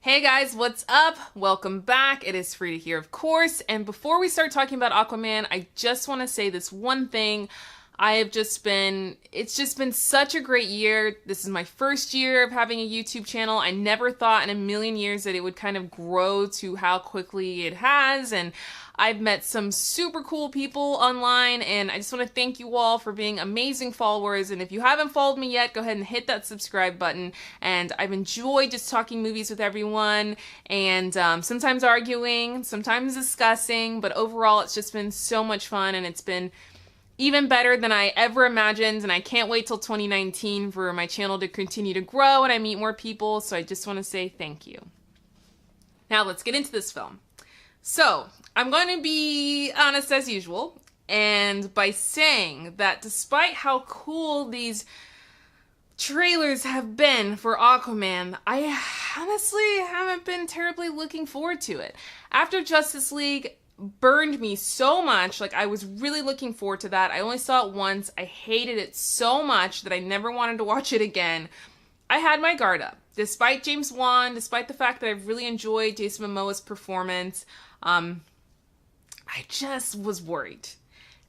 Hey guys, what's up? Welcome back. It is Frida here, of course. And before we start talking about Aquaman, I just want to say this one thing. It's just been such a great year. This is my first year of having a YouTube channel. I never thought in a million years that it would kind of grow to how quickly it has. And I've met some super cool people online, and I just want to thank you all for being amazing followers. And if you haven't followed me yet, go ahead and hit that subscribe button. And I've enjoyed just talking movies with everyone, and sometimes arguing, sometimes discussing, but overall it's just been so much fun, and it's been even better than I ever imagined, and I can't wait till 2019 for my channel to continue to grow and I meet more people, so I just want to say thank you. Now let's get into this film. So, I'm going to be honest as usual, and by saying that despite how cool these trailers have been for Aquaman, I honestly haven't been terribly looking forward to it. After Justice League burned me so much, like I was really looking forward to that. I only saw it once. I hated it so much that I never wanted to watch it again. I had my guard up. Despite James Wan, despite the fact that I really enjoyed Jason Momoa's performance, I just was worried.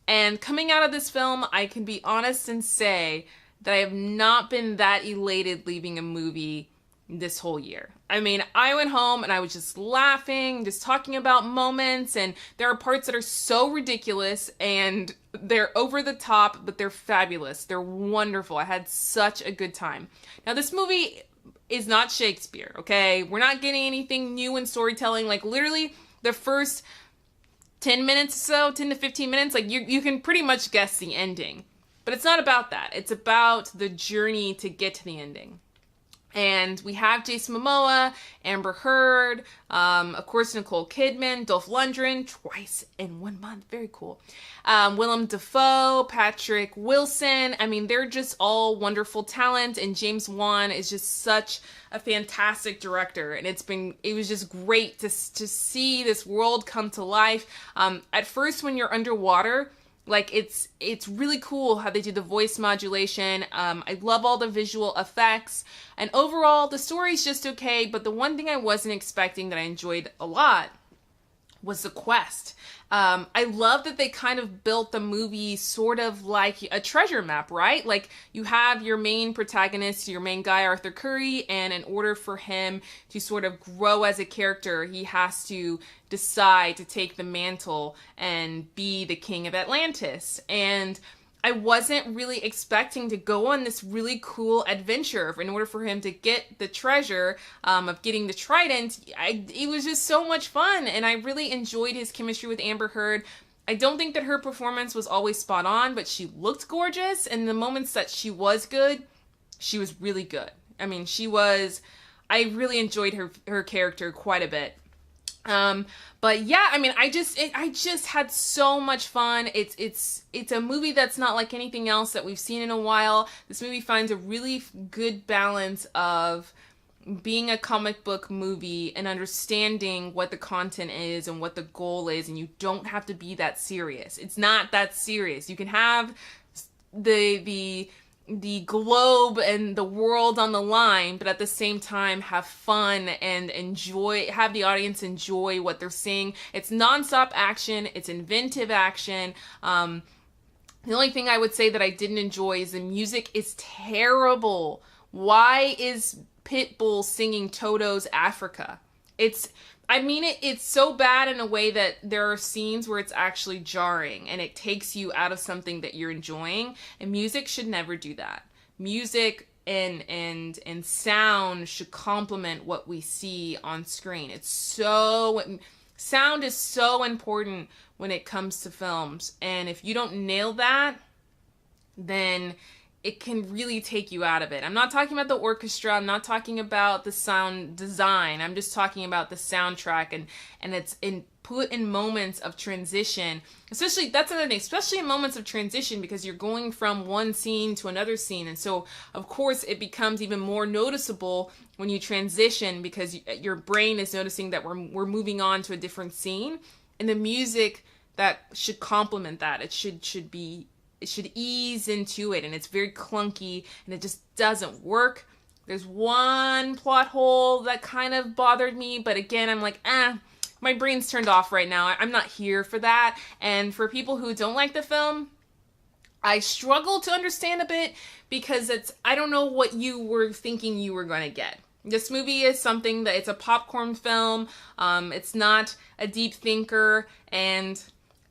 And coming out of this film, I can be honest and say that I have not been that elated leaving a movie this whole year. I mean, I went home and I was just laughing, just talking about moments, and there are parts that are so ridiculous and they're over the top, but they're fabulous. They're wonderful. I had such a good time. Now, this movie is not Shakespeare, okay? We're not getting anything new in storytelling. Like, literally, the first 10 minutes or so, 10 to 15 minutes, like, you can pretty much guess the ending. But it's not about that. It's about the journey to get to the ending. And we have Jason Momoa, Amber Heard, of course Nicole Kidman, Dolph Lundgren, twice in 1 month, very cool. Willem Dafoe, Patrick Wilson, I mean, they're just all wonderful talent, and James Wan is just such a fantastic director, and it was just great to see this world come to life. At first, when you're underwater, like, it's really cool how they do the voice modulation. I love all the visual effects. And overall, the story's just okay, but the one thing I wasn't expecting that I enjoyed a lot was the quest. I love that they kind of built the movie sort of like a treasure map, right? Like, you have your main protagonist, your main guy, Arthur Curry, and in order for him to sort of grow as a character, he has to decide to take the mantle and be the king of Atlantis. And I wasn't really expecting to go on this really cool adventure in order for him to get the treasure of getting the trident. It was just so much fun, and I really enjoyed his chemistry with Amber Heard. I don't think that her performance was always spot on, but she looked gorgeous, and the moments that she was good, she was really good. I mean, I really enjoyed her character quite a bit. But yeah, I mean, I just had so much fun. It's a movie that's not like anything else that we've seen in a while. This movie finds a really good balance of being a comic book movie and understanding what the content is and what the goal is, and you don't have to be that serious. It's not that serious. You can have the globe and the world on the line, but at the same time have fun and have the audience enjoy what they're seeing. It's nonstop action. It's inventive action. The only thing I would say that I didn't enjoy is the music is terrible. Why is Pitbull singing Toto's Africa? It's so bad in a way that there are scenes where it's actually jarring and it takes you out of something that you're enjoying, and music should never do that. Music and sound should complement what we see on screen. Sound is so important when it comes to films, and if you don't nail that, then it can really take you out of it. I'm not talking about the orchestra. I'm not talking about the sound design. I'm just talking about the soundtrack, and it's put in moments of transition. Especially, that's another thing, especially in moments of transition, because you're going from one scene to another scene. And so, of course, it becomes even more noticeable when you transition, because your brain is noticing that we're moving on to a different scene. And the music that should complement that. It should ease into it, and it's very clunky, and it just doesn't work. There's one plot hole that kind of bothered me, but again, I'm like, my brain's turned off right now. I'm not here for that. And for people who don't like the film, I struggle to understand a bit because I don't know what you were thinking you were going to get. This movie is something that it's a popcorn film. It's not a deep thinker, and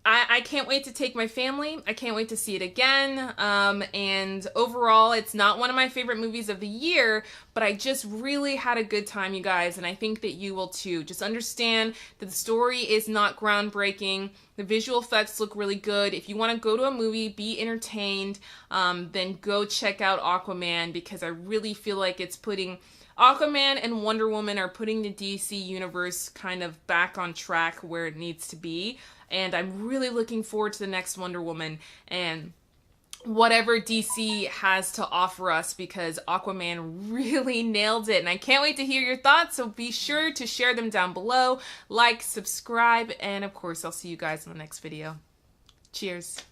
I can't wait to take my family. I can't wait to see it again. And overall, it's not one of my favorite movies of the year, but I just really had a good time, you guys, and I think that you will too. Just understand that the story is not groundbreaking. The visual effects look really good. If you want to go to a movie, be entertained, then go check out Aquaman, because I really feel like it's putting... Aquaman and Wonder Woman are putting the DC universe kind of back on track where it needs to be. And I'm really looking forward to the next Wonder Woman and whatever DC has to offer us, because Aquaman really nailed it. And I can't wait to hear your thoughts, so be sure to share them down below. Like, subscribe, and of course, I'll see you guys in the next video. Cheers.